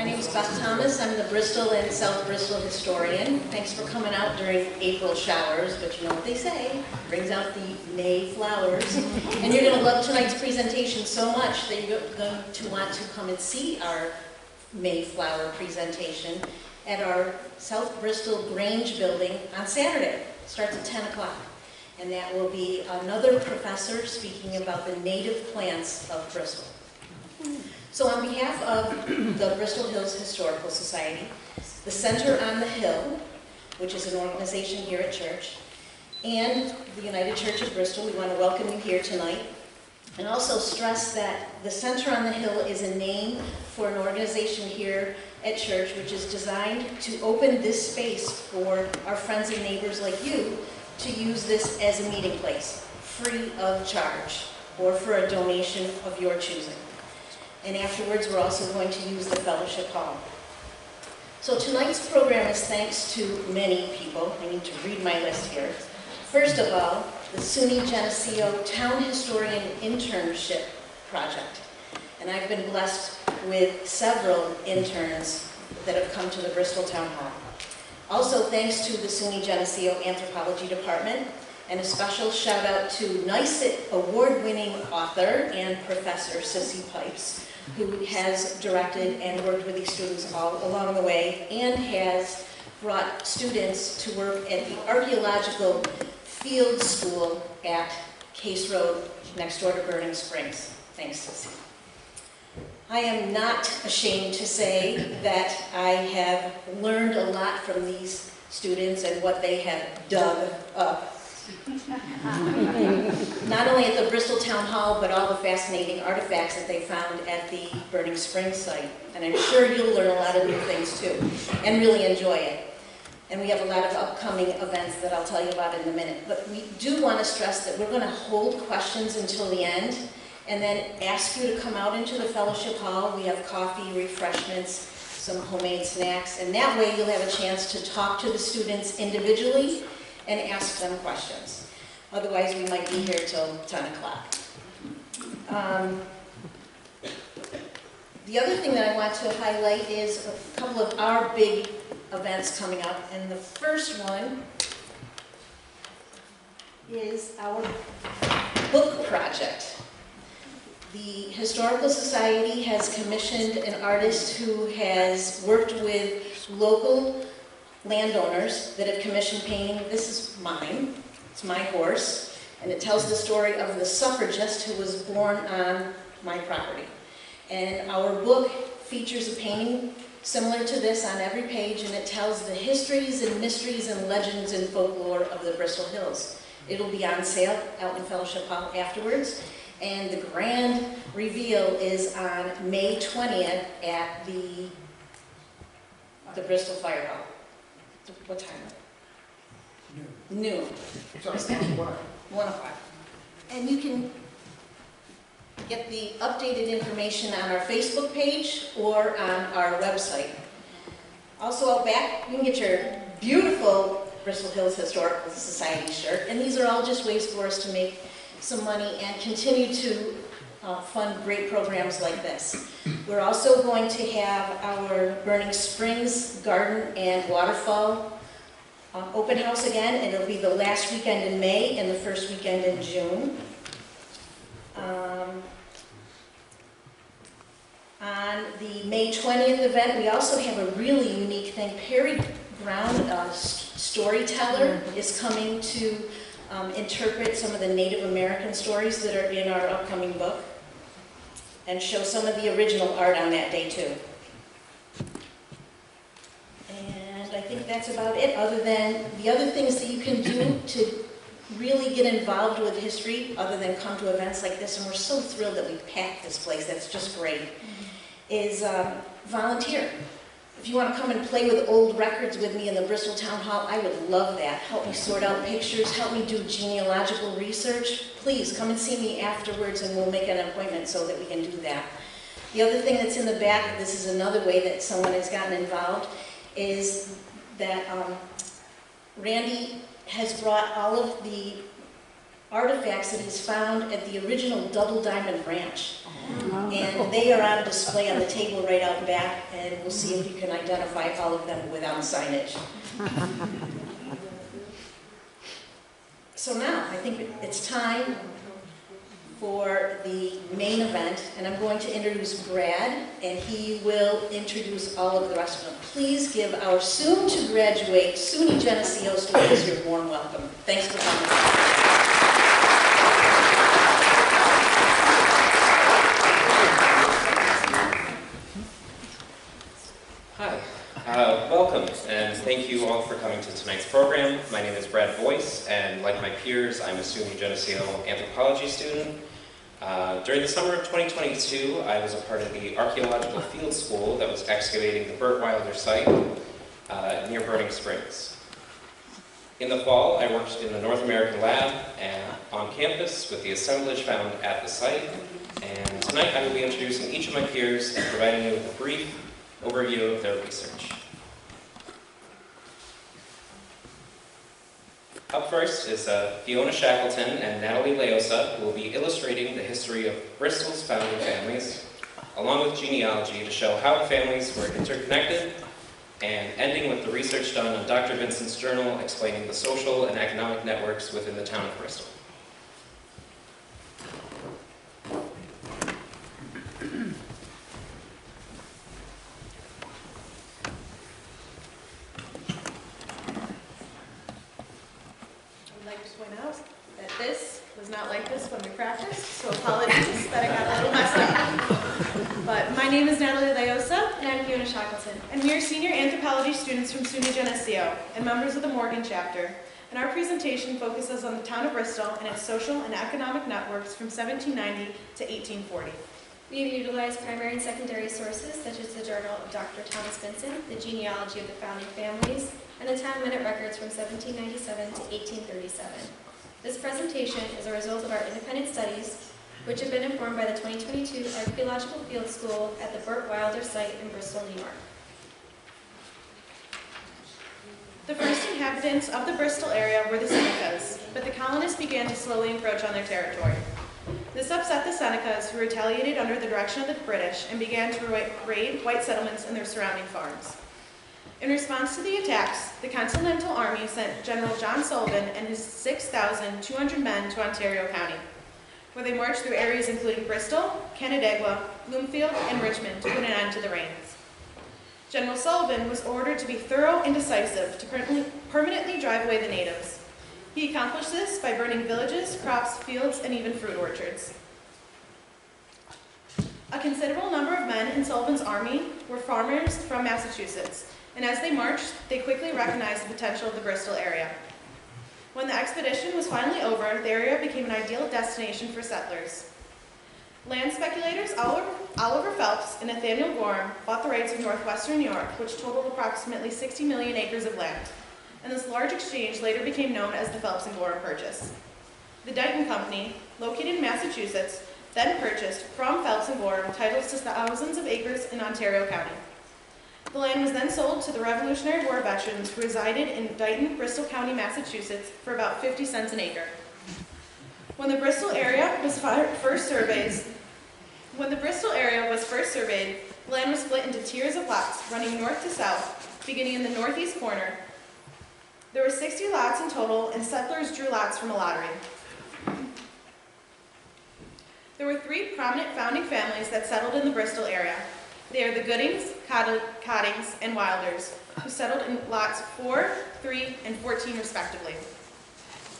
name is Beth Thomas. I'm the Bristol and South Bristol historian. Thanks for coming out during April showers, but you know what they say, brings out the May flowers. And you're going to love tonight's presentation so much that you're going to want to come and see our May flower presentation at our South Bristol Grange building on Saturday. It starts at 10 o'clock. And that will be another professor speaking about the native plants of Bristol. So on behalf of the Bristol Hills Historical Society, the Center on the Hill, which is an organization here at church, and the United Church of Bristol, we want to welcome you here tonight. And also stress that the Center on the Hill is a name for an organization here at church which is designed to open this space for our friends and neighbors like you to use this as a meeting place, free of charge, or for a donation of your choosing. And afterwards, we're also going to use the fellowship hall. So tonight's program is thanks to many people. I need to read my list here. First of all, the SUNY Geneseo Town Historian Internship Project. And I've been blessed with several interns that have come to the Bristol Town Hall. Also, thanks to the SUNY Geneseo Anthropology Department, and a special shout out to NYSIT award-winning author and professor Sissy Pipes, who has directed and worked with these students all along the way and has brought students to work at the Archaeological Field School at Case Road next door to Burning Springs. Thanks, Sissy. I am not ashamed to say that I have learned a lot from these students and what they have dug up. Not only at the Bristol Town Hall, but all the fascinating artifacts that they found at the Burning Springs site. And I'm sure you'll learn a lot of new things too, and really enjoy it. And we have a lot of upcoming events that I'll tell you about in a minute. But we do want to stress that we're going to hold questions until the end, and then ask you to come out into the fellowship hall. We have coffee, refreshments, some homemade snacks, and that way you'll have a chance to talk to the students individually and ask them questions. Otherwise, we might be here till 10 o'clock. The other thing that I want to highlight is a couple of our big events coming up, and the first one is our book project. The Historical Society has commissioned an artist who has worked with local landowners that have commissioned painting. This is mine. It's my horse, and it tells the story of the suffragist who was born on my property. And our book features a painting similar to this on every page, and it tells the histories and mysteries and legends and folklore of the Bristol Hills. It'll be on sale out in Fellowship Hall afterwards, and the grand reveal is on May 20th at the Bristol Fire Hall. What time? Noon. It's on 1 o'clock. And you can get the updated information on our Facebook page or on our website. Also out back, you can get your beautiful Bristol Hills Historical Society shirt. And these are all just ways for us to make some money and continue to fund great programs like this. We're also going to have our Burning Springs Garden and Waterfall open house again, and it'll be the last weekend in May and the first weekend in June. On the May 20th event, we also have a really unique thing. Perry Brown, a storyteller, is coming to interpret some of the Native American stories that are in our upcoming book, and show some of the original art on that day too. And I think that's about it, other than the other things that you can do to really get involved with history, other than come to events like this, and we're so thrilled that we packed this place, that's just great, is volunteer. If you want to come and play with old records with me in the Bristol Town Hall, I would love that. Help me sort out pictures, help me do genealogical research. Please come and see me afterwards and we'll make an appointment so that we can do that. The other thing that's in the back, this is another way that someone has gotten involved, is that Randy has brought all of the artifacts that he's found at the original Double Diamond Ranch. And they are on display on the table right out back, and we'll see if you can identify all of them without signage. So now, I think it's time for the main event, and I'm going to introduce Brad, and he will introduce all of the rest of them. Please give our soon-to-graduate SUNY Geneseo students your warm welcome. Thanks for coming. Hi, welcome, and thank you all for coming to tonight's program. My name is Brad Boyce, and like my peers, I'm a SUNY Geneseo anthropology student. During the summer of 2022, I was a part of the archaeological field school that was excavating the Burt Wilder site near Burning Springs. In the fall, I worked in the North American lab and on campus with the assemblage found at the site, and tonight I will be introducing each of my peers and providing you with a brief overview of their research. Up first is Fiona Shackleton and Natalie Leosa, who will be illustrating the history of Bristol's founding families, along with genealogy to show how the families were interconnected, and ending with the research done on Dr. Vincent's journal explaining the social and economic networks within the town of Bristol. This was not like this when we practiced, so apologies that I got a little messed up. But my name is Natalie Leosa, and I'm Fiona Shackleton, and we are senior anthropology students from SUNY Geneseo and members of the Morgan chapter. And our presentation focuses on the town of Bristol and its social and economic networks from 1790 to 1840. We have utilized primary and secondary sources such as the journal of Dr. Thomas Vincent, the genealogy of the founding families, and the town minute records from 1797 to 1837. This presentation is a result of our independent studies, which have been informed by the 2022 Archaeological Field School at the Burt Wilder site in Bristol, New York. The first inhabitants of the Bristol area were the Senecas, but the colonists began to slowly encroach on their territory. This upset the Senecas, who retaliated under the direction of the British and began to raid white settlements and their surrounding farms. In response to the attacks, the Continental Army sent General John Sullivan and his 6,200 men to Ontario County, where they marched through areas including Bristol, Canandaigua, Bloomfield, and Richmond to put an end to the raids. General Sullivan was ordered to be thorough and decisive to permanently drive away the natives. He accomplished this by burning villages, crops, fields, and even fruit orchards. A considerable number of men in Sullivan's army were farmers from Massachusetts, and as they marched, they quickly recognized the potential of the Bristol area. When the expedition was finally over, the area became an ideal destination for settlers. Land speculators Oliver Phelps and Nathaniel Gorham bought the rights of northwestern New York, which totaled approximately 60 million acres of land, and this large exchange later became known as the Phelps and Gorham Purchase. The Dighton Company, located in Massachusetts, then purchased from Phelps and Gorham titles to thousands of acres in Ontario County. The land was then sold to the Revolutionary War veterans who resided in Dighton, Bristol County, Massachusetts for about 50 cents an acre. When the Bristol area was first surveyed, the land was split into tiers of lots running north to south, beginning in the northeast corner. There were 60 lots in total, and settlers drew lots from a lottery. There were three prominent founding families that settled in the Bristol area. They are the Goodings, Cottings, and Wilders, who settled in lots 4, 3, and 14 respectively.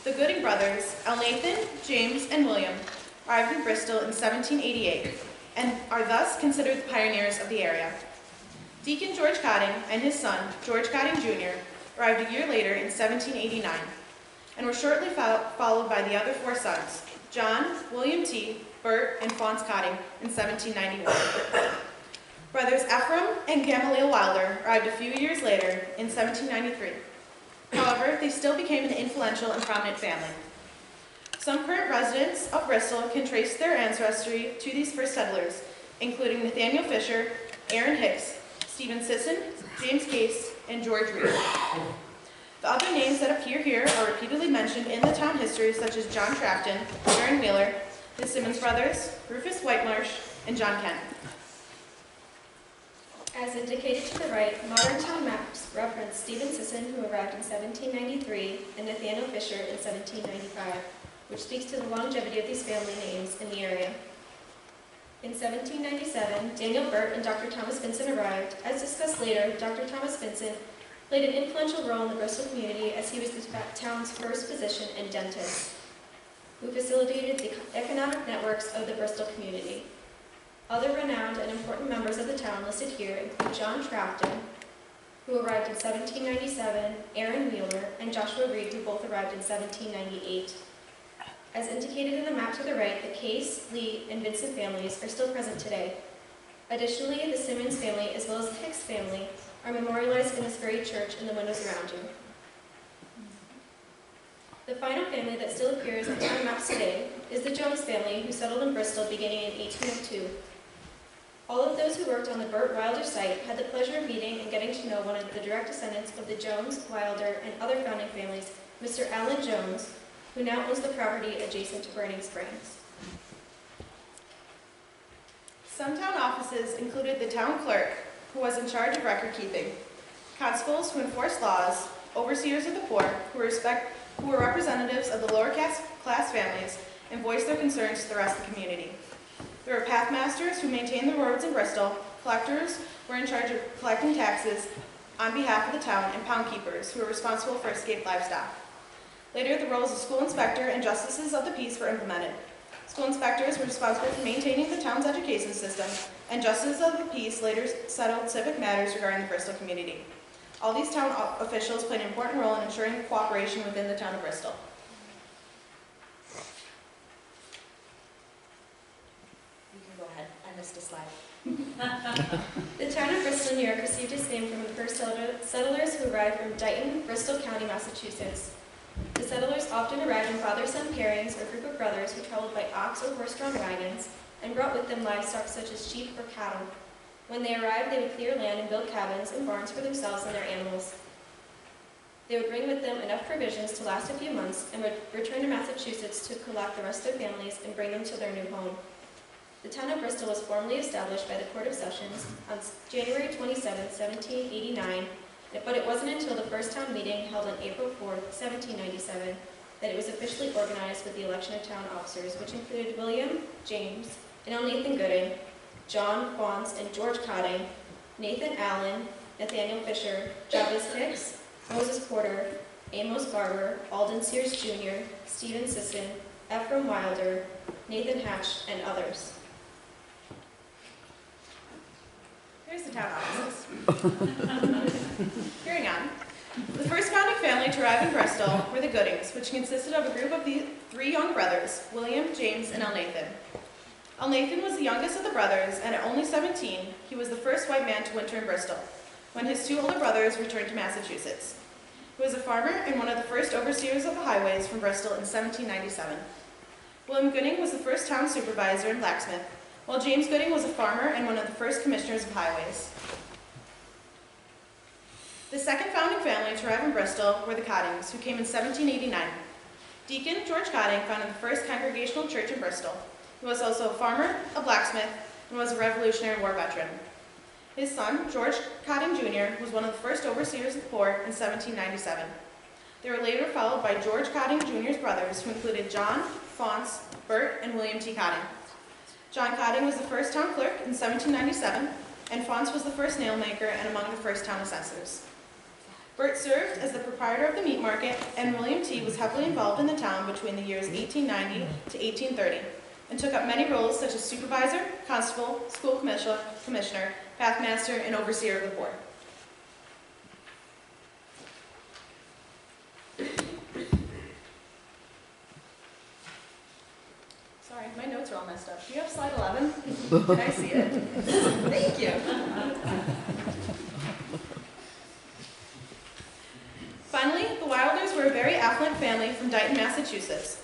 The Gooding brothers, Elnathan, James, and William, arrived in Bristol in 1788 and are thus considered the pioneers of the area. Deacon George Cotting and his son, George Cotting Jr., arrived a year later in 1789 and were shortly followed by the other four sons, John, William T., Bert, and Faunce Cotting in 1791. Brothers Ephraim and Gamaliel Wilder arrived a few years later in 1793. However, they still became an influential and prominent family. Some current residents of Bristol can trace their ancestry to these first settlers, including Nathaniel Fisher, Aaron Hicks, Stephen Sisson, James Case, and George Reed. The other names that appear here are repeatedly mentioned in the town history, such as John Trafton, Aaron Wheeler, the Simmons brothers, Rufus Whitemarsh, and John Kent. As indicated to the right, modern town maps reference Stephen Sisson, who arrived in 1793, and Nathaniel Fisher in 1795, which speaks to the longevity of these family names in the area. In 1797, Daniel Burt and Dr. Thomas Vincent arrived. As discussed later, Dr. Thomas Vincent played an influential role in the Bristol community as he was the town's first physician and dentist, who facilitated the economic networks of the Bristol community. Other renowned and important members of the town listed here include John Trafton, who arrived in 1797, Aaron Wheeler, and Joshua Reed, who both arrived in 1798. As indicated in the map to the right, the Case, Lee, and Vincent families are still present today. Additionally, the Simmons family, as well as the Hicks family, are memorialized in this very church in the windows around you. The final family that still appears on town maps today is the Jones family, who settled in Bristol beginning in 1802. All of those who worked on the Burt Wilder site had the pleasure of meeting and getting to know one of the direct descendants of the Jones, Wilder, and other founding families, Mr. Allen Jones, who now owns the property adjacent to Burning Springs. Some town offices included the town clerk, who was in charge of record keeping, constables who enforced laws, overseers of the poor, who were representatives of the lower class families and voiced their concerns to the rest of the community. There were pathmasters who maintained the roads in Bristol, collectors were in charge of collecting taxes on behalf of the town, and pound keepers who were responsible for escaped livestock. Later, the roles of school inspector and justices of the peace were implemented. School inspectors were responsible for maintaining the town's education system, and justices of the peace later settled civic matters regarding the Bristol community. All these town officials played an important role in ensuring cooperation within the town of Bristol. You can go ahead. I missed a slide. The town of Bristol, New York received its name from the first settlers who arrived from Dighton, Bristol County, Massachusetts. The settlers often arrived in father-son pairings or group of brothers who traveled by ox or horse-drawn wagons and brought with them livestock such as sheep or cattle. When they arrived, they would clear land and build cabins and barns for themselves and their animals. They would bring with them enough provisions to last a few months and would return to Massachusetts to collect the rest of their families and bring them to their new home. The town of Bristol was formally established by the Court of Sessions on January 27, 1789, but it wasn't until the first town meeting held on April 4, 1797, that it was officially organized with the election of town officers, which included William, James, and L. Nathan Gooding, John Faunce and George Cotting, Nathan Allen, Nathaniel Fisher, Jarvis Hicks, Moses Porter, Amos Barber, Alden Sears Jr., Stephen Sisson, Ephraim Wilder, Nathan Hatch, and others. Here's the town offices. Carrying on. The first founding family to arrive in Bristol were the Goodings, which consisted of a group of the three young brothers, William, James, and L. Nathan. L. Nathan was the youngest of the brothers, and at only 17, he was the first white man to winter in Bristol, when his two older brothers returned to Massachusetts. He was a farmer and one of the first overseers of the highways from Bristol in 1797. William Gooding was the first town supervisor and blacksmith, while James Gooding was a farmer and one of the first commissioners of highways. The second founding family to arrive in Bristol were the Cottings, who came in 1789. Deacon George Cotting founded the first Congregational Church in Bristol. He was also a farmer, a blacksmith, and was a Revolutionary War veteran. His son, George Cotting Jr., was one of the first overseers of the poor in 1797. They were later followed by George Cotting Jr.'s brothers, who included John, Faunce, Burt, and William T. Cotting. John Cotting was the first town clerk in 1797, and Faunce was the first nail maker and among the first town assessors. Burt served as the proprietor of the meat market, and William T. was heavily involved in the town between the years 1890 to 1830, and took up many roles such as supervisor, constable, school commissioner, pathmaster, and overseer of the poor. Sorry, my notes are all messed up. Do you have slide 11? Can I see it? Thank you. Finally, the Wilders were a very affluent family from Dighton, Massachusetts.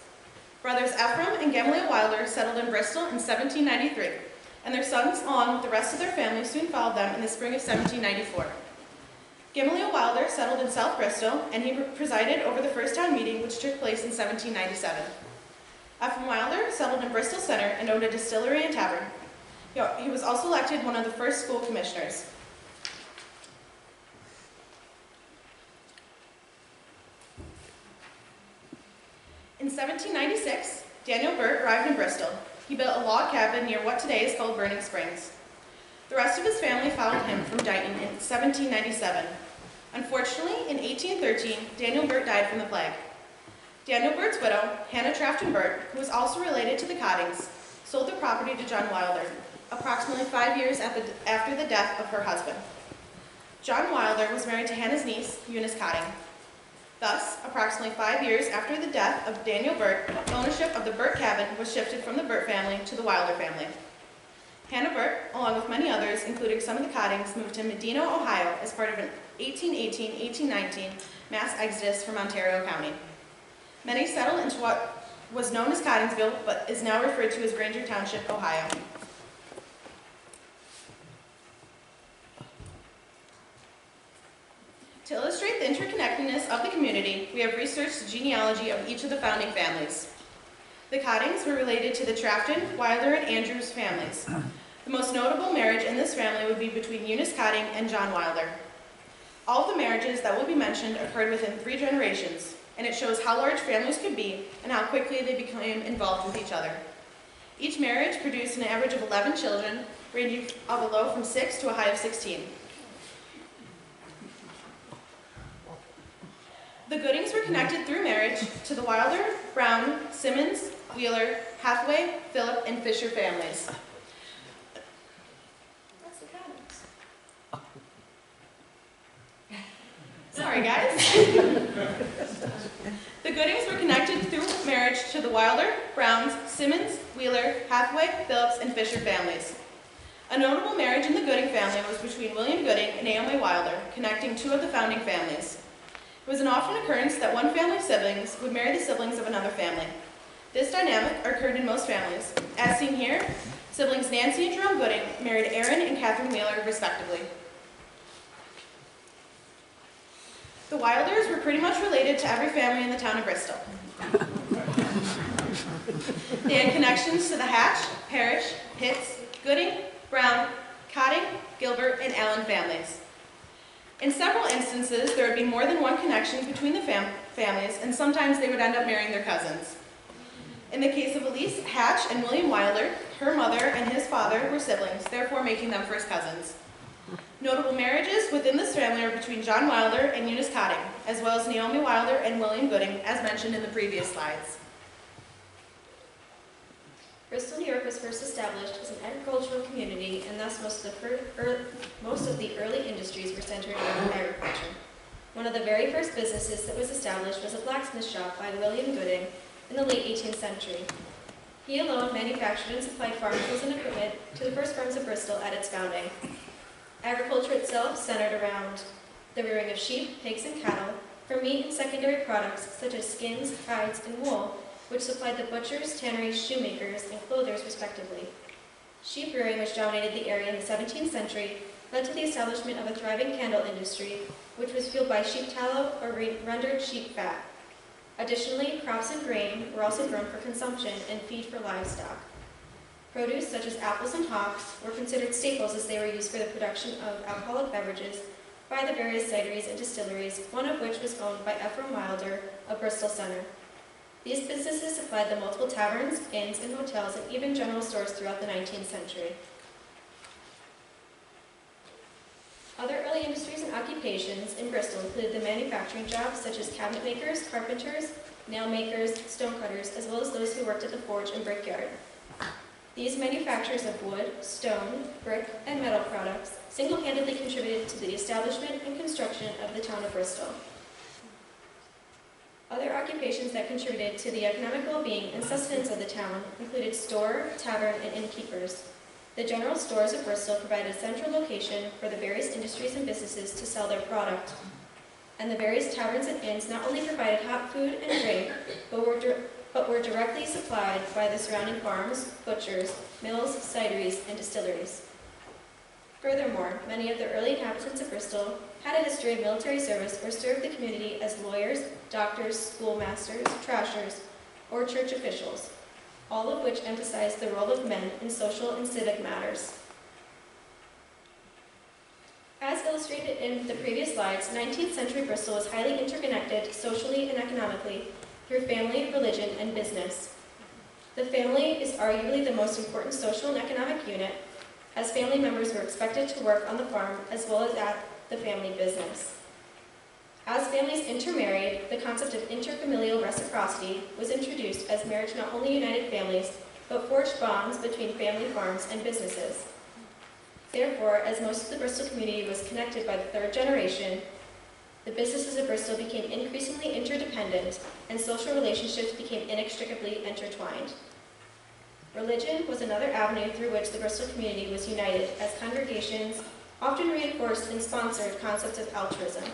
Brothers Ephraim and Gamaliel Wilder settled in Bristol in 1793, and their sons, along with the rest of their family, soon followed them in the spring of 1794. Gamaliel Wilder settled in South Bristol, and he presided over the first town meeting, which took place in 1797. Ephraim Wilder settled in Bristol Center and owned a distillery and tavern. He was also elected one of the first school commissioners. In 1796, Daniel Burt arrived in Bristol. He built a log cabin near what today is called Burning Springs. The rest of his family followed him from Dighton in 1797. Unfortunately, in 1813, Daniel Burt died from the plague. Daniel Burt's widow, Hannah Trafton Burt, who was also related to the Cottings, sold the property to John Wilder, approximately 5 years after the death of her husband. John Wilder was married to Hannah's niece, Eunice Cotting. Thus, approximately 5 years after the death of Daniel Burt, ownership of the Burt cabin was shifted from the Burt family to the Wilder family. Hannah Burt, along with many others, including some of the Cottings, moved to Medina, Ohio as part of an 1818-1819 mass exodus from Ontario County. Many settled into what was known as Cottingsville, but is now referred to as Granger Township, Ohio. To illustrate the interconnectedness of the community, we have researched the genealogy of each of the founding families. The Cottings were related to the Trafton, Wilder, and Andrews families. The most notable marriage in this family would be between Eunice Cotting and John Wilder. All of the marriages that will be mentioned occurred within 3 generations, and it shows how large families could be and how quickly they became involved with each other. Each marriage produced an average of 11 children, ranging of a low from 6 to a high of 16. The Goodings were connected through marriage to the Wilder, Brown, Simmons, Wheeler, Hathaway, Phillip, and Fisher families. That's the Cottings. Sorry, guys. The Goodings were connected through marriage to the Wilder, Browns, Simmons, Wheeler, Hathaway, Phillips, and Fisher families. A notable marriage in the Gooding family was between William Gooding and Naomi Wilder, connecting 2 of the founding families. It was an often occurrence that one family's siblings would marry the siblings of another family. This dynamic occurred in most families. As seen here, siblings Nancy and Jerome Gooding married Aaron and Catherine Wheeler, respectively. The Wilders were pretty much related to every family in the town of Bristol. They had connections to the Hatch, Parrish, Pitts, Gooding, Brown, Cotting, Gilbert, and Allen families. In several instances, there would be more than one connection between the families, and sometimes they would end up marrying their cousins. In the case of Elise Hatch and William Wilder, her mother and his father were siblings, therefore making them first cousins. Notable marriages within this family are between John Wilder and Eunice Cotting, as well as Naomi Wilder and William Gooding, as mentioned in the previous slides. Bristol, New York was first established as an agricultural community, and thus most of the early industries were centered around agriculture. One of the very first businesses that was established was a blacksmith shop by William Gooding in the late 18th century. He alone manufactured and supplied farm tools and equipment to the first farms of Bristol at its founding. Agriculture itself centered around the rearing of sheep, pigs, and cattle for meat and secondary products such as skins, hides, and wool, which supplied the butchers, tanneries, shoemakers, and clothers, respectively. Sheep rearing, which dominated the area in the 17th century, led to the establishment of a thriving candle industry, which was fueled by sheep tallow or rendered sheep fat. Additionally, crops and grain were also grown for consumption and feed for livestock. Produce, such as apples and hops, were considered staples as they were used for the production of alcoholic beverages by the various cideries and distilleries, one of which was owned by Ephraim Wilder of Bristol Center. These businesses supplied the multiple taverns, inns, and hotels, and even general stores throughout the 19th century. Other early industries and occupations in Bristol included the manufacturing jobs such as cabinet makers, carpenters, nail makers, stone cutters, as well as those who worked at the forge and brickyard. These manufacturers of wood, stone, brick, and metal products single-handedly contributed to the establishment and construction of the town of Bristol. Other occupations that contributed to the economic well-being and sustenance of the town included store, tavern, and innkeepers. The general stores of Bristol provided a central location for the various industries and businesses to sell their product. And the various taverns and inns not only provided hot food and drink, but were directly supplied by the surrounding farms, butchers, mills, cideries, and distilleries. Furthermore, many of the early inhabitants of Bristol had a history of military service or served the community as lawyers, doctors, schoolmasters, trashers, or church officials, all of which emphasized the role of men in social and civic matters. As illustrated in the previous slides, 19th century Bristol was highly interconnected socially and economically through family, religion, and business. The family is arguably the most important social and economic unit, as family members were expected to work on the farm as well as at the family business. As families intermarried, the concept of interfamilial reciprocity was introduced as marriage not only united families, but forged bonds between family farms and businesses. Therefore, as most of the Bristol community was connected by the third generation, the businesses of Bristol became increasingly interdependent and social relationships became inextricably intertwined. Religion was another avenue through which the Bristol community was united, as congregations often reinforced and sponsored concepts of altruism.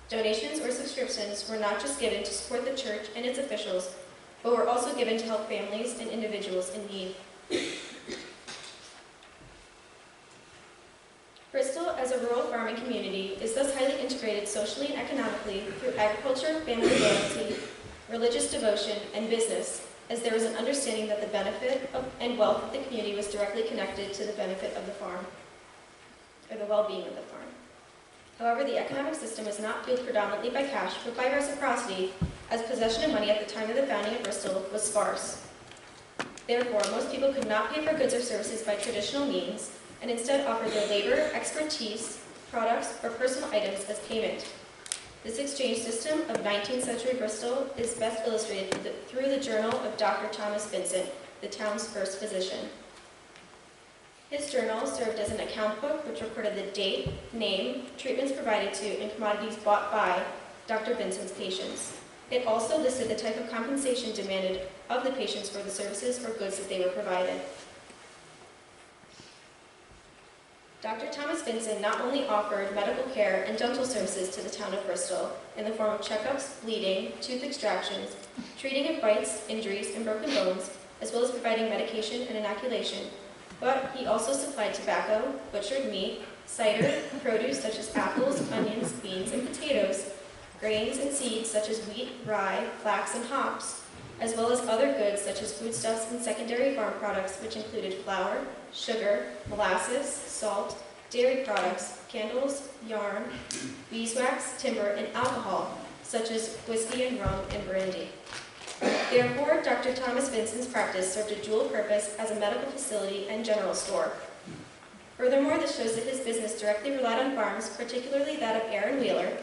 Donations or subscriptions were not just given to support the church and its officials, but were also given to help families and individuals in need. Bristol, as a rural farming community, is thus highly integrated socially and economically through agriculture, family loyalty, religious devotion, and business, as there was an understanding that the benefit and wealth of the community was directly connected to the benefit of the farm, or the well-being of the farm. However, the economic system was not fueled predominantly by cash, but by reciprocity, as possession of money at the time of the founding of Bristol was sparse. Therefore, most people could not pay for goods or services by traditional means, and instead offered their labor, expertise, products, or personal items as payment. This exchange system of 19th century Bristol is best illustrated through the journal of Dr. Thomas Vincent, the town's first physician. His journal served as an account book which recorded the date, name, treatments provided to, and commodities bought by Dr. Vincent's patients. It also listed the type of compensation demanded of the patients for the services or goods that they were provided. Dr. Thomas Vincent not only offered medical care and dental services to the town of Bristol in the form of checkups, bleeding, tooth extractions, treating of bites, injuries, and broken bones, as well as providing medication and inoculation, but he also supplied tobacco, butchered meat, cider, produce such as apples, onions, beans, and potatoes, grains and seeds such as wheat, rye, flax, and hops, as well as other goods such as foodstuffs and secondary farm products, which included flour, sugar, molasses, salt, dairy products, candles, yarn, beeswax, timber, and alcohol, such as whiskey and rum and brandy. Therefore, Dr. Thomas Vincent's practice served a dual purpose as a medical facility and general store. Furthermore, this shows that his business directly relied on farms, particularly that of Aaron Wheeler,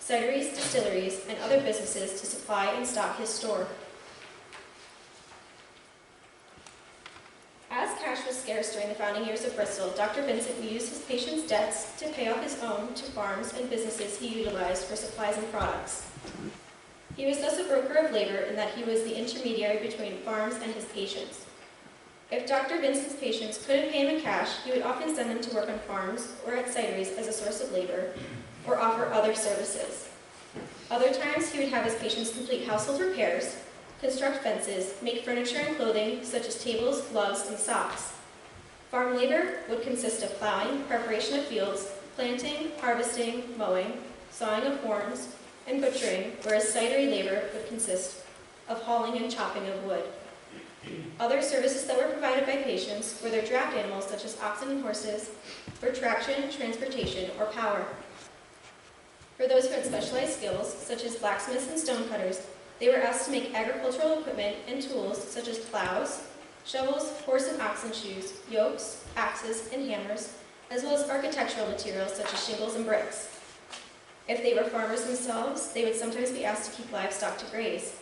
cideries, distilleries, and other businesses to supply and stock his store. As cash was scarce during the founding years of Bristol, Dr. Vincent used his patients' debts to pay off his own to farms and businesses he utilized for supplies and products. He was thus a broker of labor in that he was the intermediary between farms and his patients. If Dr. Vincent's patients couldn't pay him in cash, he would often send them to work on farms or at cideries as a source of labor, or offer other services. Other times, he would have his patients complete household repairs, construct fences, make furniture and clothing such as tables, gloves, and socks. Farm labor would consist of plowing, preparation of fields, planting, harvesting, mowing, sawing of horns, and butchering, whereas cidery labor would consist of hauling and chopping of wood. Other services that were provided by patients were their draft animals such as oxen and horses, for traction, transportation, or power. For those who had specialized skills, such as blacksmiths and stonecutters, they were asked to make agricultural equipment and tools such as plows, shovels, horse and oxen shoes, yokes, axes, and hammers, as well as architectural materials such as shingles and bricks. If they were farmers themselves, they would sometimes be asked to keep livestock to graze.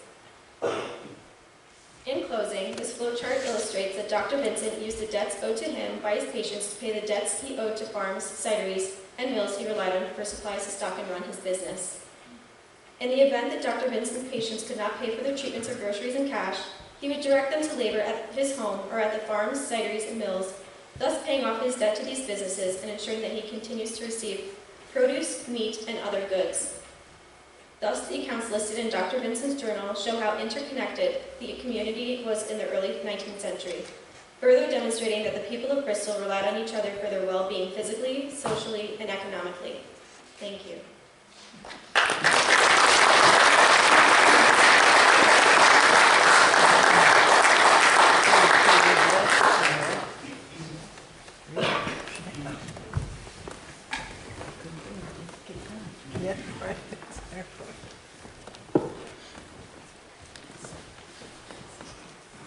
In closing, this flowchart illustrates that Dr. Vincent used the debts owed to him by his patients to pay the debts he owed to farms, cideries, and mills he relied on for supplies to stock and run his business. In the event that Dr. Vincent's patients could not pay for their treatments or groceries in cash, he would direct them to labor at his home or at the farms, cideries, and mills, thus paying off his debt to these businesses and ensuring that he continues to receive produce, meat, and other goods. Thus, the accounts listed in Dr. Vincent's journal show how interconnected the community was in the early 19th century. further demonstrating that the people of Bristol relied on each other for their well-being physically, socially, and economically. Thank you.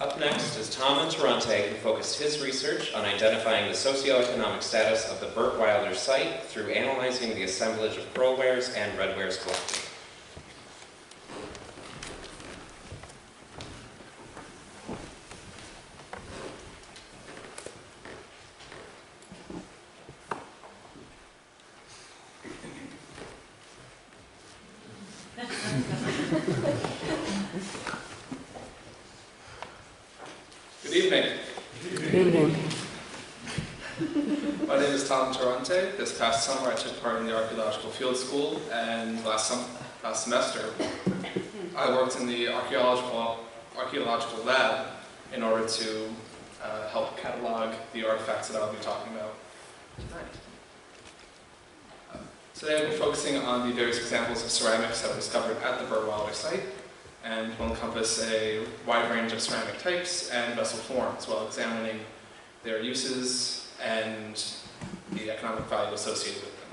Up next is Tom Interante, who focused his research on identifying the socioeconomic status of the Burt Wilder site through analyzing the assemblage of pearlwares and redwares collected. Good evening. Good evening. My name is Tom Interante. This past summer I took part in the Archaeological Field School, and last semester I worked in the archaeological lab in order to help catalog the artifacts that I'll be talking about tonight. Today I'll be focusing on the various examples of ceramics that were discovered at the Burt Wilder site, and will encompass a wide range of ceramic types and vessel forms while examining their uses and the economic value associated with them.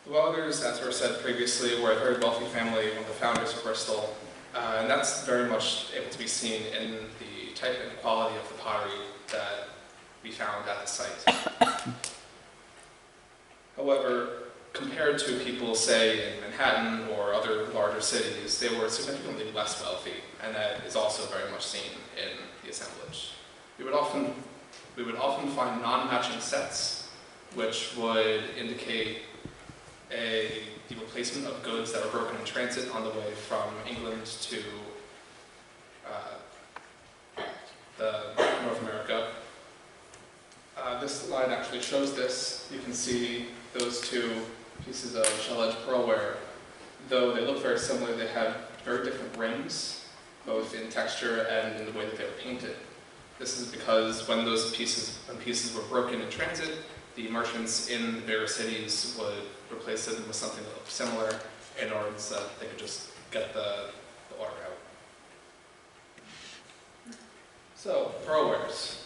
The Wilders, as was said previously, were a very wealthy family, one of the founders of Bristol, and that's very much able to be seen in the type and quality of the pottery that we found at the site. However, compared to people, say, in Manhattan or other larger cities, they were significantly less wealthy, and that is also very much seen in the assemblage. We would often find non-matching sets, which would indicate the replacement of goods that were broken in transit on the way from England to North America. This slide actually shows this. You can see those two pieces of shell-edge pearlware. Though they look very similar, they have very different rims, both in texture and in the way that they were painted. This is because when pieces were broken in transit, the merchants in the various cities would replace them with something that looked similar in order so that they could just get the order out. So, pearlwares.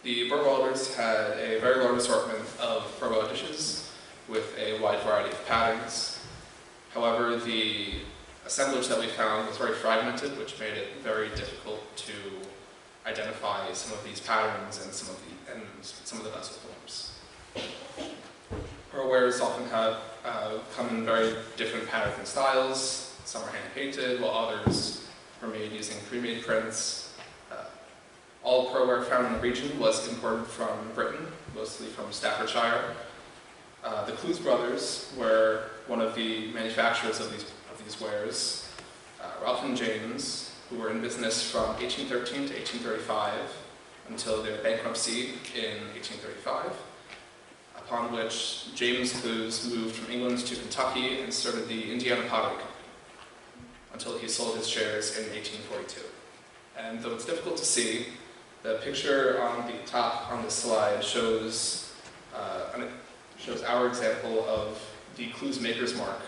The Burt Wilders had a very large assortment of pearlware dishes with a wide variety of patterns. However, the assemblage that we found was very fragmented, which made it very difficult to identify some of these patterns and some of the vessel forms. Pearlwares often come in very different patterns and styles. Some are hand-painted, while others were made using pre-made prints. All pearlware found in the region was imported from Britain, mostly from Staffordshire. The Clues brothers were one of the manufacturers of these wares. Ralph and James, who were in business from 1813 to 1835 until their bankruptcy in 1835, upon which James Clues moved from England to Kentucky and started the Indiana Pottery Company until he sold his shares in 1842. And though it's difficult to see, the picture on the top on this slide shows our example of the Clues Maker's Mark,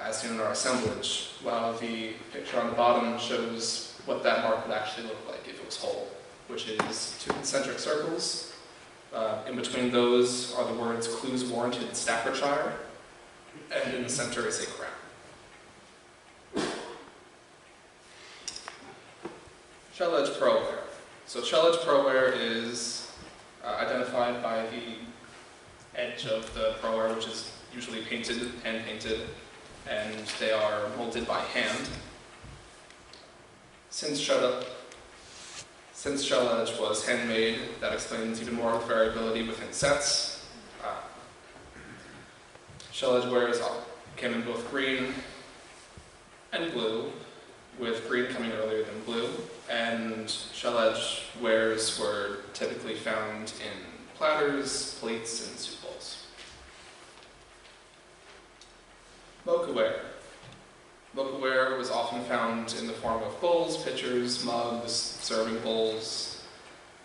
as seen in our assemblage, while the picture on the bottom shows what that mark would actually look like if it was whole, which is two concentric circles. In between those are the words Clues Warranted Staffordshire, and in the center is a crown. Shell-edge pearlware. So shell-edge pearlware is identified by the edge of the pearlware, which is usually hand-painted, and they are molded by hand. Since shell-edge was handmade, that explains even more variability within sets. Shell-edge wares came in both green and blue, with green coming earlier than blue, and shell-edge wares were typically found in platters, plates, and soup bowls. Mocha ware. Localware was often found in the form of bowls, pitchers, mugs, serving bowls,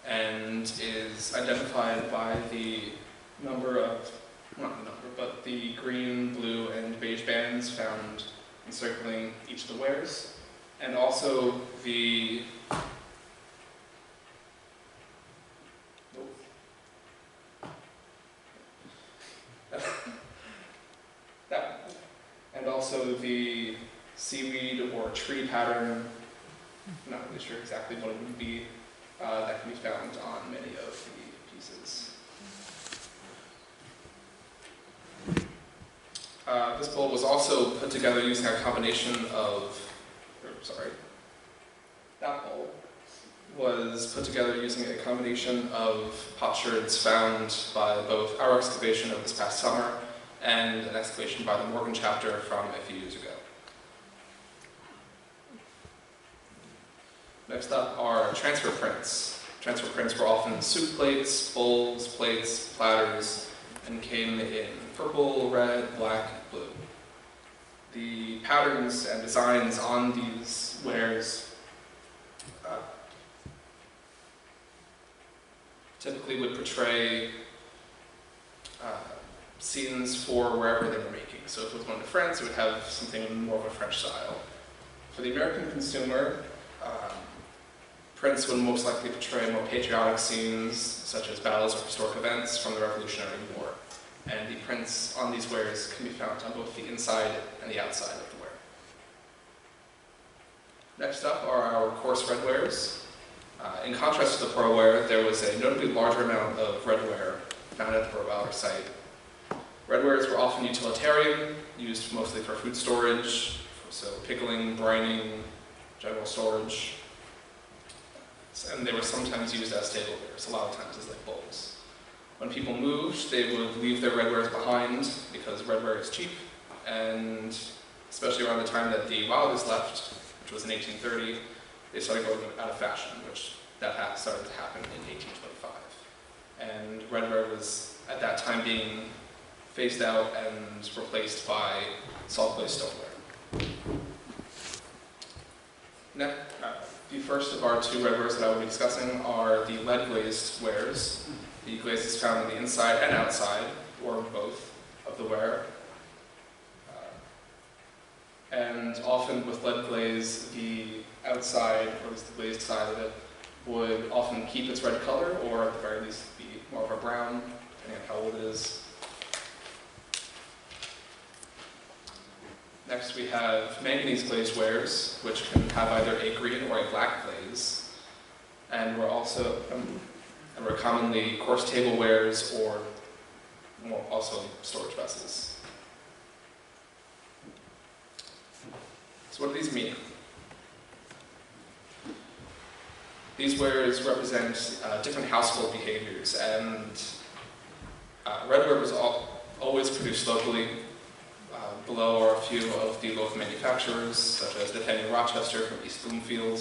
and is identified by the number of, not the number, but the green, blue, and beige bands found encircling each of the wares, and also the and also the seaweed or tree pattern, I'm not really sure exactly what it would be, that can be found on many of the pieces. This bowl was also put together using a combination of, that bowl was put together using a combination of potsherds found by both our excavation of this past summer and an excavation by the Morgan chapter from a few years ago. Next up are transfer prints. Transfer prints were often soup plates, bowls, plates, platters, and came in purple, red, black, blue. The patterns and designs on these wares typically would portray scenes for wherever they were making. So if it was going to France, it would have something more of a French style. For the American consumer, prints would most likely portray more patriotic scenes, such as battles or historic events from the Revolutionary War. And the prints on these wares can be found on both the inside and the outside of the ware. Next up are our coarse red wares. In contrast to the pearl ware, there was a notably larger amount of red ware found at the Bristol site. Red wares were often utilitarian, used mostly for food storage, so pickling, brining, general storage. And they were sometimes used as tablewares, a lot of times as like bowls. When people moved, they would leave their red wares behind because red ware is cheap, and especially around the time that the Wilders left, which was in 1830, they started going out of fashion, which that started to happen in 1825. And red ware was, at that time, being phased out and replaced by salt glazed stoneware. Next, the first of our two red wares that I will be discussing are the lead glazed wares. The glaze is found on the inside and outside, or both, of the ware. And often with lead glaze, the outside, or at least the glazed side of it, would often keep its red color, or at the very least be more of a brown, depending on how old it is. Next we have manganese glazed wares, which can have either a green or a black glaze, and were also were commonly coarse tablewares or also storage vessels. So what do these mean? These wares represent different household behaviors, and redware was always produced locally. Below are a few of the local manufacturers, such as Nathaniel Rochester from East Bloomfield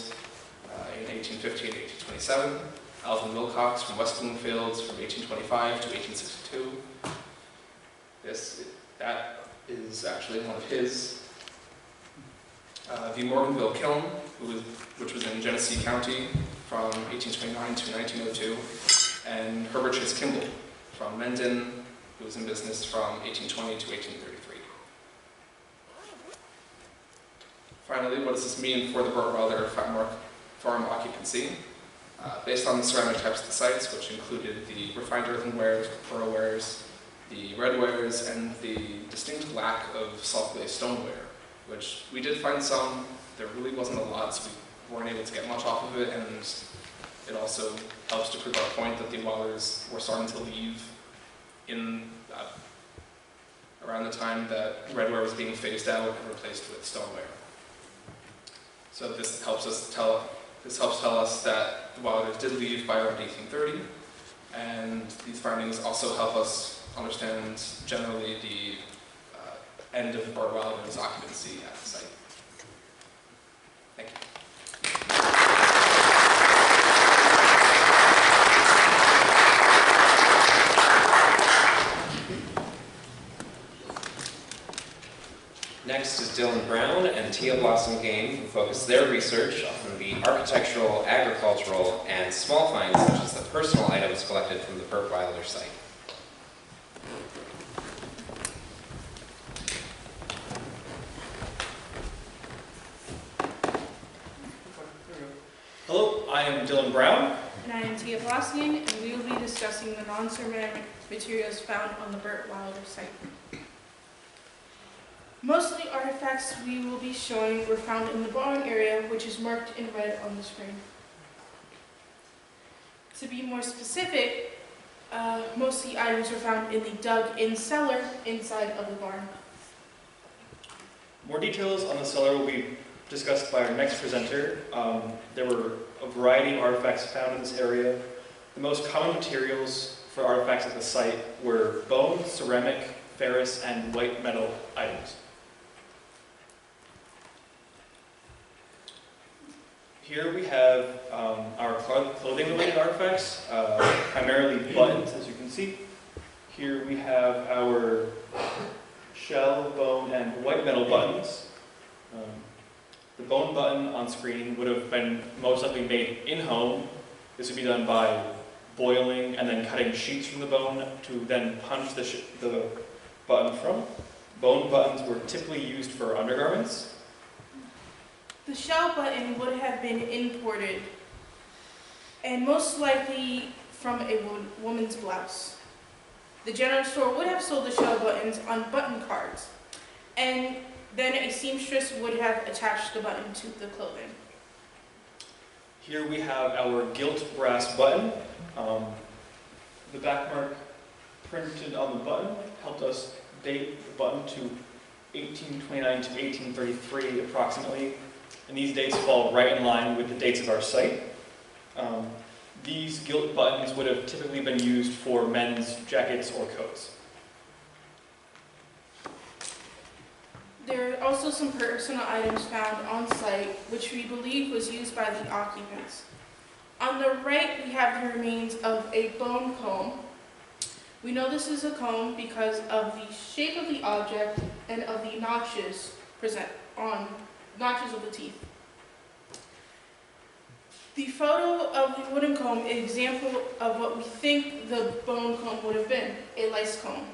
in 1850 and 1827, Alvin Wilcox from West Bloomfield from 1825 to 1862. That is actually one of his. The Morganville Kiln, which was in Genesee County from 1829 to 1902, and Herbert Chase Kimball from Mendon, who was in business from 1820 to 1833. Finally, what does this mean for the Burtweiler farm occupancy? Based on the ceramic types of the sites, which included the refined earthenwares, pearlwares, the redwares, and the distinct lack of salt glazed stoneware, which we did find some. There really wasn't a lot, so we weren't able to get much off of it, and it also helps to prove our point that the Weilers were starting to leave in around the time that redware was being phased out and replaced with stoneware. So this helps tell us that the Weilers did leave by around 1830, and these findings also help us understand generally the end of the Burtweiler's occupancy at the site. Thank you. Next, next is Dylan Brown and Tia Blossom Game, who focus their research on the architectural, agricultural, and small finds such as the personal items collected from the Burt Wilder site. Hello, I am Dylan Brown. And I am Tia Blossian, and we will be discussing the non-ceramic materials found on the Burt Wilder site. Most of the artifacts we will be showing were found in the barn area, which is marked in red on the screen. To be more specific, most of the items were found in the dug-in cellar inside of the barn. More details on the cellar will be discussed by our next presenter. There were a variety of artifacts found in this area. The most common materials for artifacts at the site were bone, ceramic, ferrous, and white metal items. Here we have our clothing-related artifacts, primarily buttons, as you can see. Here we have our shell, bone, and white metal buttons. The bone button on screen would have been most likely made in-home. This would be done by boiling and then cutting sheets from the bone to then punch the button from. Bone buttons were typically used for undergarments. The shell button would have been imported, and most likely from a woman's blouse. The general store would have sold the shell buttons on button cards, and then a seamstress would have attached the button to the clothing. Here we have our gilt brass button. The back mark printed on the button helped us date the button to 1829 to 1833 approximately, and these dates fall right in line with the dates of our site. These gilt buttons would have typically been used for men's jackets or coats. There are also some personal items found on site, which we believe was used by the occupants. On the right, we have the remains of a bone comb. We know this is a comb because of the shape of the object and of the notches of the teeth. The photo of the wooden comb is an example of what we think the bone comb would have been, a lice comb.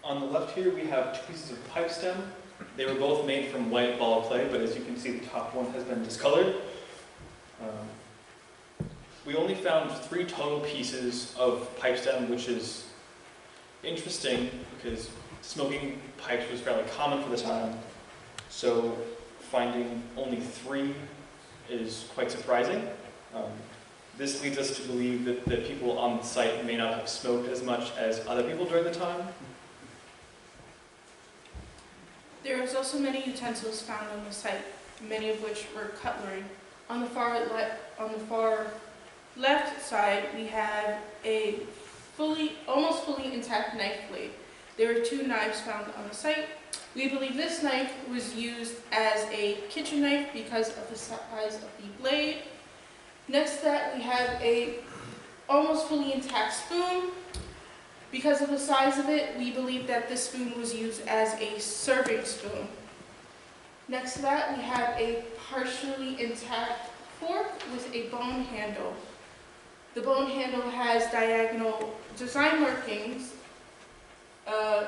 On the left here, we have two pieces of pipe stem. They were both made from white ball clay, but as you can see, the top one has been discolored. We only found 3 total pieces of pipe stem, which is interesting because smoking pipes was fairly common for the time. So finding only 3 is quite surprising. This leads us to believe that the people on the site may not have smoked as much as other people during the time. There was also many utensils found on the site, many of which were cutlery. On the far left side, we have a almost fully intact knife blade. There were 2 knives found on the site. We believe this knife was used as a kitchen knife because of the size of the blade. Next to that, we have a almost fully intact spoon. Because of the size of it, we believe that this spoon was used as a serving spoon. Next to that, we have a partially intact fork with a bone handle. The bone handle has diagonal design markings,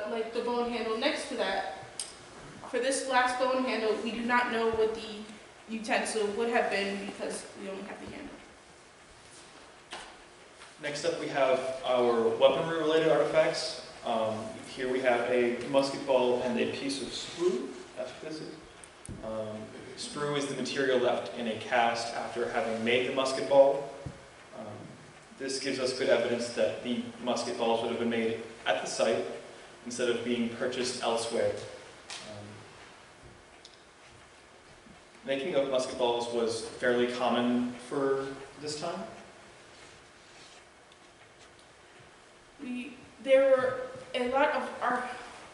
like the bone handle next to that. For this last bone handle, we do not know what the utensil would have been because we only have the handle. Next up, we have our weaponry-related artifacts. Here we have a musket ball and a piece of sprue. That's what this is. Sprue is the material left in a cast after having made the musket ball. This gives us good evidence that the musket balls would have been made at the site instead of being purchased elsewhere. Making of musket balls was fairly common for this time. There were a lot of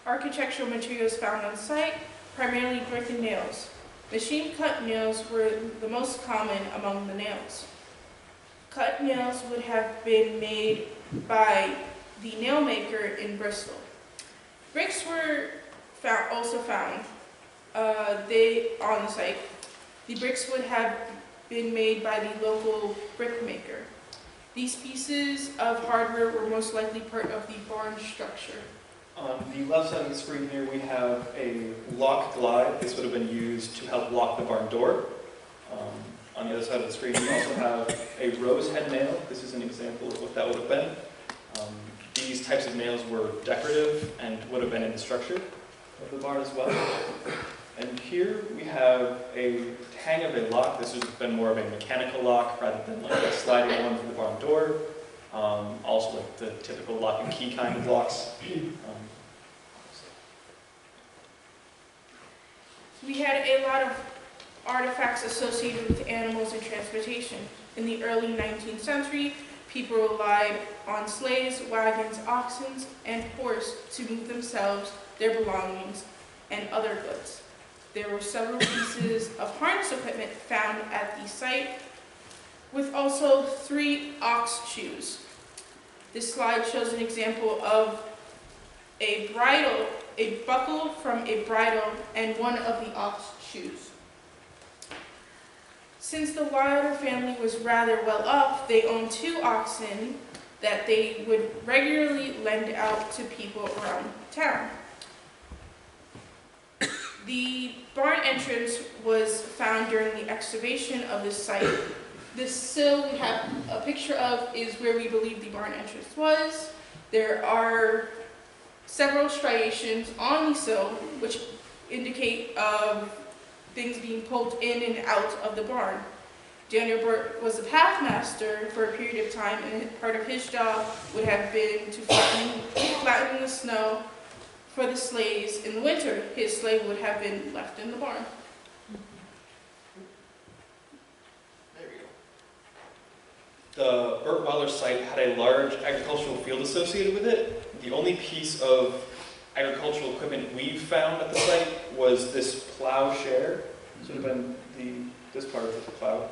architectural materials found on site, primarily brick and nails. Machine-cut nails were the most common among the nails. Cut nails would have been made by the nail maker in Bristol. Bricks were also found on the site. The bricks would have been made by the local brick maker. These pieces of hardware were most likely part of the barn structure. On the left side of the screen here, we have a lock glide. This would have been used to help lock the barn door. On the other side of the screen, we also have a rose head nail. This is an example of what that would have been. These types of nails were decorative and would have been in the structure of the barn as well. And here we have a hang of a lock. This would have been more of a mechanical lock rather than like a sliding one for the barn door. Also like the typical lock and key kind of locks. We had a lot of artifacts associated with animals and transportation. In the early 19th century, people relied on sleighs, wagons, oxen, and horse to move themselves, their belongings, and other goods. There were several pieces of harness equipment found at the site, with also 3 ox shoes. This slide shows an example of a buckle from a bridle, and one of the ox shoes. Since the Wilder family was rather well off, they owned 2 oxen that they would regularly lend out to people around town. The barn entrance was found during the excavation of this site. This sill we have a picture of is where we believe the barn entrance was. There are several striations on the sill which indicate things being pulled in and out of the barn. Daniel Burt was a pathmaster for a period of time, and part of his job would have been to flatten the snow for the sleighs in the winter. His sleigh would have been left in the barn. There we go. The Burt Wilder site had a large agricultural field associated with it. The only piece of agricultural equipment we found at the site was this plowshare. This would have been this part of the plow.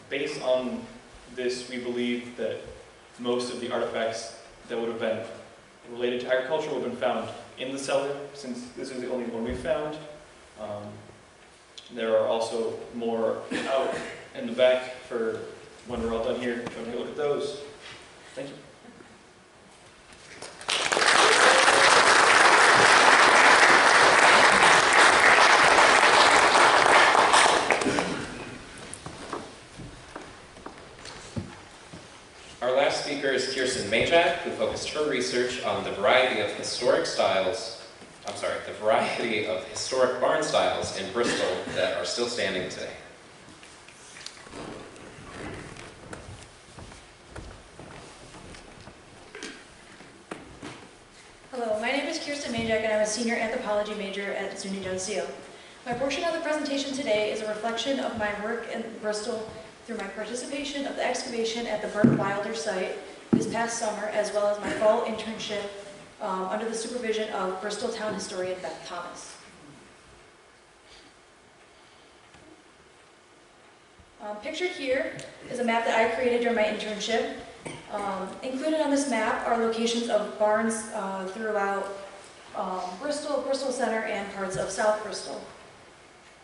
Based on this, we believe that most of the artifacts that would have been related to agriculture would have been found in the cellar, since this is the only one we found. There are also more out in the back for when we're all done here. If you want to take a look at those. Thank you. Our last speaker is Kirsten Majak, who focused her research on the variety of historic barn styles in Bristol that are still standing today. Hello, my name is Kirsten Majak and I'm a senior anthropology major at SUNY Geneseo. My portion of the presentation today is a reflection of my work in Bristol through my participation of the excavation at the Burt Wilder site this past summer, as well as my fall internship under the supervision of Bristol town historian Beth Thomas. Pictured here is a map that I created during my internship. Included on this map are locations of barns throughout Bristol, Bristol Center, and parts of South Bristol.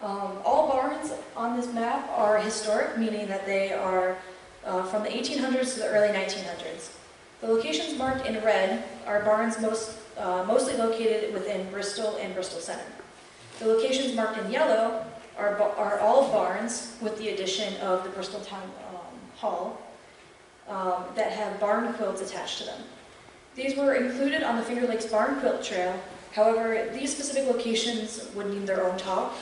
All barns on this map are historic, meaning that they are from the 1800s to the early 1900s. The locations marked in red are barns mostly located within Bristol and Bristol Center. The locations marked in yellow are all barns, with the addition of the Bristol Town Hall, that have barn quilts attached to them. These were included on the Finger Lakes Barn Quilt Trail. However, these specific locations would need their own talk,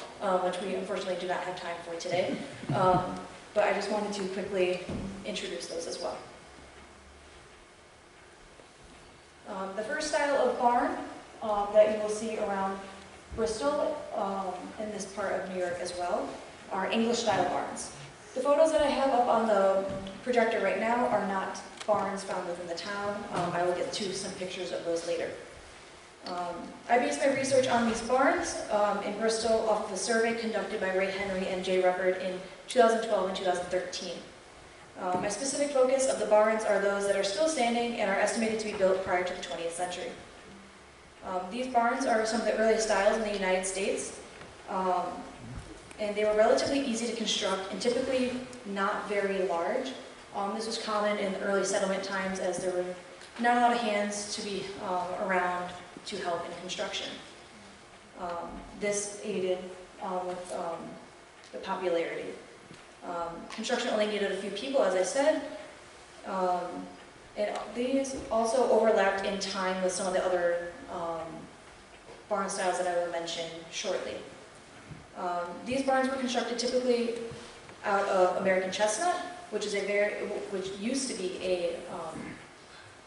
which we unfortunately do not have time for today. But I just wanted to quickly introduce those as well. The first style of barn that you will see around Bristol, in this part of New York as well, are English style barns. The photos that I have up on the projector right now are not barns found within the town. I will get to some pictures of those later. I based my research on these barns in Bristol off of a survey conducted by Ray Henry and Jay Ruppert in 2012 and 2013. My specific focus of the barns are those that are still standing and are estimated to be built prior to the 20th century. These barns are some of the earliest styles in the United States, and they were relatively easy to construct and typically not very large. This was common in the early settlement times as there were not a lot of hands to be around to help in construction. This aided with the popularity. Construction only needed a few people, as I said. And these also overlapped in time with some of the other barn styles that I will mention shortly. These barns were constructed typically out of American chestnut, which used to be a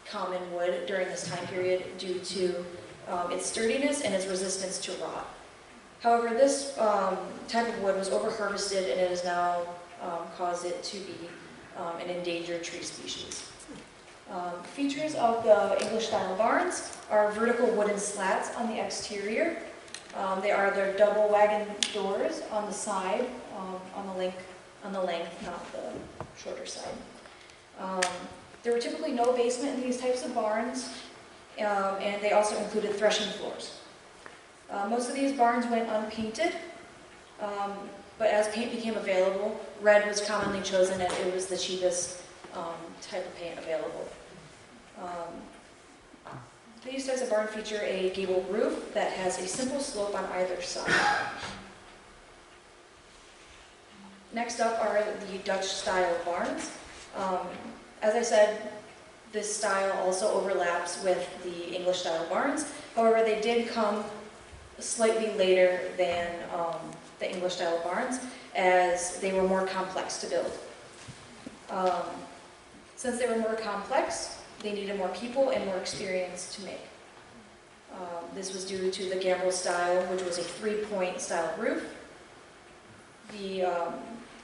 common wood during this time period due to its sturdiness and its resistance to rot. However, this type of wood was over-harvested and it has now caused it to be an endangered tree species. Features of the English-style barns are vertical wooden slats on the exterior. They are their double wagon doors on the side, on the length, not the shorter side. There were typically no basement in these types of barns, and they also included threshing floors. Most of these barns went unpainted, but as paint became available, red was commonly chosen as it was the cheapest type of paint available. These types of barn feature a gable roof that has a simple slope on either side. Next up are the Dutch style barns. As I said, this style also overlaps with the English style barns. However, they did come slightly later than the English style barns, as they were more complex to build. Since they were more complex, they needed more people and more experience to make. This was due to the gambrel style, which was a three-point style roof. The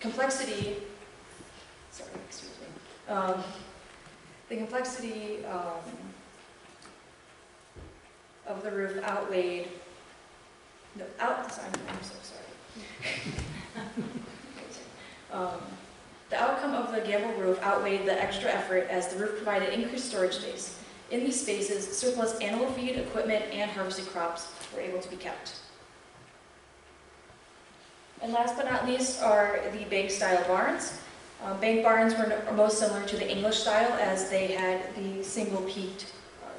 complexity of the roof outweighed. I'm so sorry. The outcome of the gambrel roof outweighed the extra effort as the roof provided increased storage space. In these spaces, surplus animal feed, equipment, and harvested crops were able to be kept. And last but not least are the bank-style barns. Bank barns were most similar to the English style as they had the single-peaked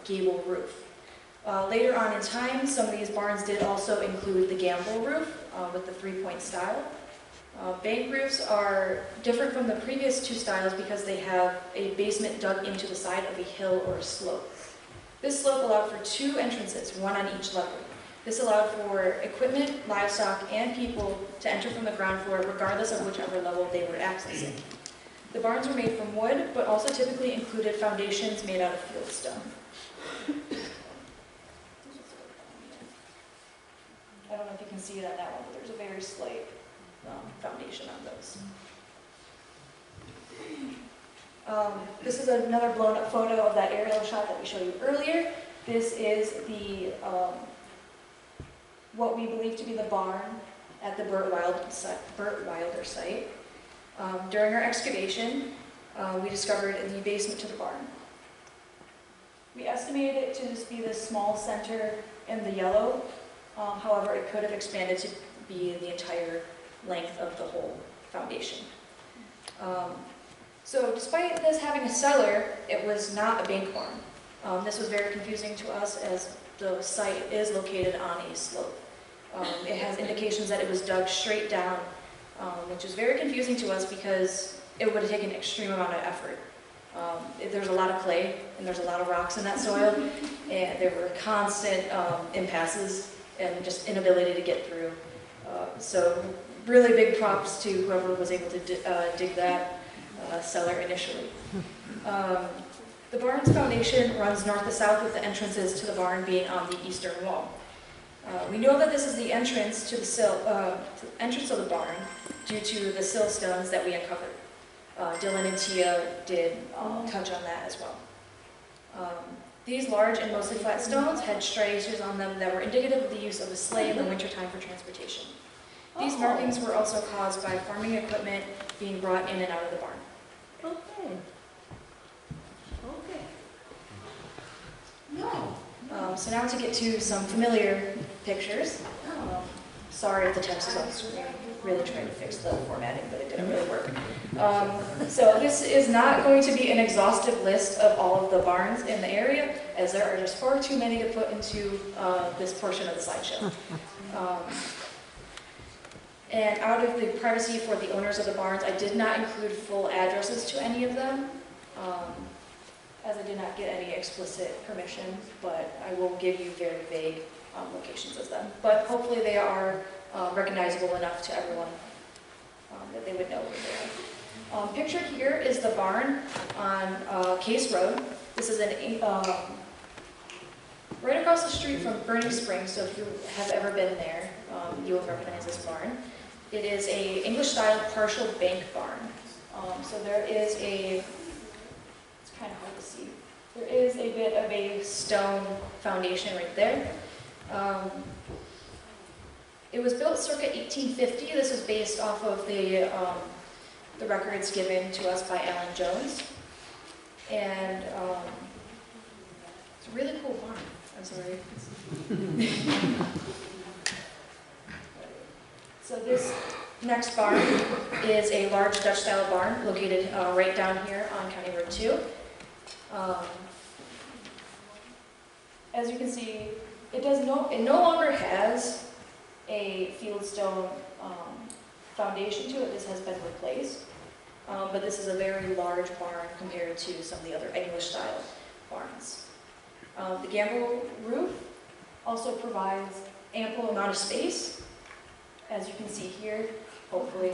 gable roof. Later on in time, some of these barns did also include the gambrel roof with the three-point style. Bank roofs are different from the previous two styles because they have a basement dug into the side of a hill or a slope. This slope allowed for two entrances, one on each level. This allowed for equipment, livestock, and people to enter from the ground floor regardless of whichever level they were accessing. The barns were made from wood, but also typically included foundations made out of fieldstone. I don't know if you can see it on that one, but there's a very slight foundation on those. This is another blown up photo of that aerial shot that we showed you earlier. This is the what we believe to be the barn at the Burt Wilder site. During our excavation, we discovered the basement to the barn. We estimated it to just be this small center in the yellow. However, it could have expanded to be the entire length of the whole foundation. So despite this having a cellar, it was not a bank barn. This was very confusing to us as the site is located on a slope. It has indications that it was dug straight down, which is very confusing to us because it would have taken an extreme amount of effort. There's a lot of clay and there's a lot of rocks in that soil, and there were constant impasses and just inability to get through. So really big props to whoever was able to dig that cellar initially. The barn's foundation runs north to south with the entrances to the barn being on the eastern wall. We know that this is the entrance to the entrance of the barn due to the sill stones that we uncovered. Dylan and Tia did touch on that as well. These large and mostly flat stones had striations on them that were indicative of the use of a sleigh in the wintertime for transportation. These markings were also caused by farming equipment being brought in and out of the barn. Okay. Okay. No. So now to get to some familiar pictures. Sorry if the text is on the screen. Really trying to fix the formatting, but it didn't really work. So this is not going to be an exhaustive list of all of the barns in the area, as there are just far too many to put into this portion of the slideshow. And out of the privacy for the owners of the barns, I did not include full addresses to any of them, as I did not get any explicit permission, but I will give you very vague locations of them. But hopefully they are recognizable enough to everyone that they would know where they are. Pictured here is the barn on Case Road. This is right across the street from Burning Springs, so if you have ever been there, you will recognize this barn. It is a English-style partial bank barn. So there is it's kind of hard to see. There is a bit of a stone foundation right there. It was built circa 1850. This is based off of the records given to us by Alan Jones. And it's a really cool barn. I'm sorry. So this next barn is a large Dutch-style barn located right down here on County Road 2. As you can see, it no longer has a fieldstone foundation to it. This has been replaced, but this is a very large barn compared to some of the other English-style barns. The gambrel roof also provides ample amount of space, as you can see here, hopefully.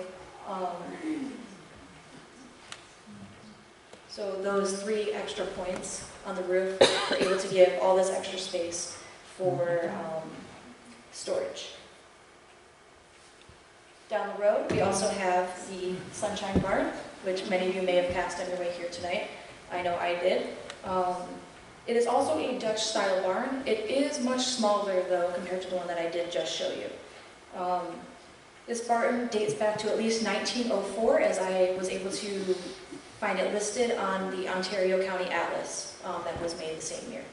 So those 3 extra points on the roof are able to give all this extra space for storage. Down the road, we also have the Sunshine Barn, which many of you may have passed on your way here tonight. I know I did. It is also a Dutch-style barn. It is much smaller, though, compared to the one that I did just show you. This barn dates back to at least 1904, as I was able to find it listed on the Ontario County Atlas that was made the same year.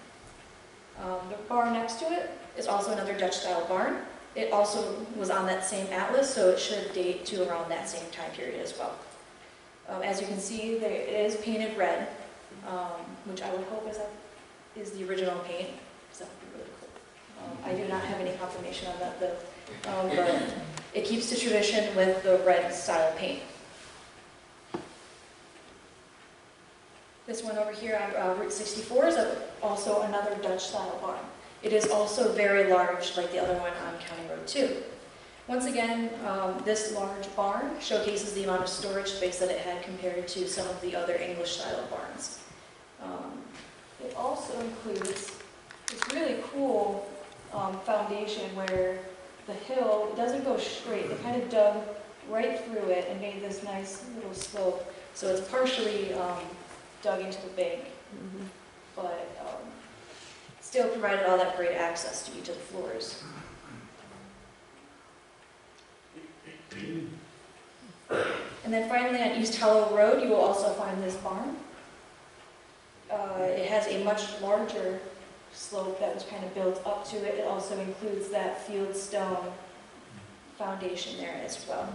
The barn next to it is also another Dutch-style barn. It also was on that same atlas, so it should date to around that same time period as well. As you can see, it is painted red, which I would hope is the original paint, so that would be really cool. I do not have any confirmation on that, though, but it keeps the tradition with the red style paint. This one over here on Route 64 is also another Dutch-style barn. It is also very large, like the other one on County Road 2. Once again, this large barn showcases the amount of storage space that it had compared to some of the other English-style barns. It also includes this really cool foundation where the hill, it doesn't go straight. They kind of dug right through it and made this nice little slope. So it's partially dug into the bank, but still provided all that great access to each of the floors. And then finally on East Hollow Road, you will also find this barn. It has a much larger slope that was kind of built up to it. It also includes that field stone foundation there as well.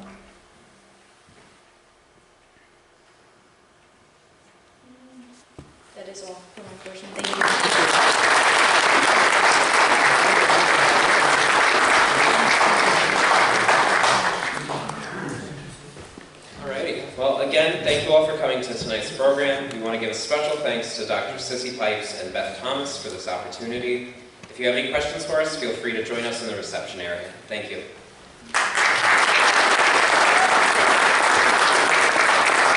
That is all for my portion. Thank you. Well, again, thank you all for coming to tonight's program. We want to give a special thanks to Dr. Sissy Pipes and Beth Thomas for this opportunity. If you have any questions for us, feel free to join us in the reception area. Thank you.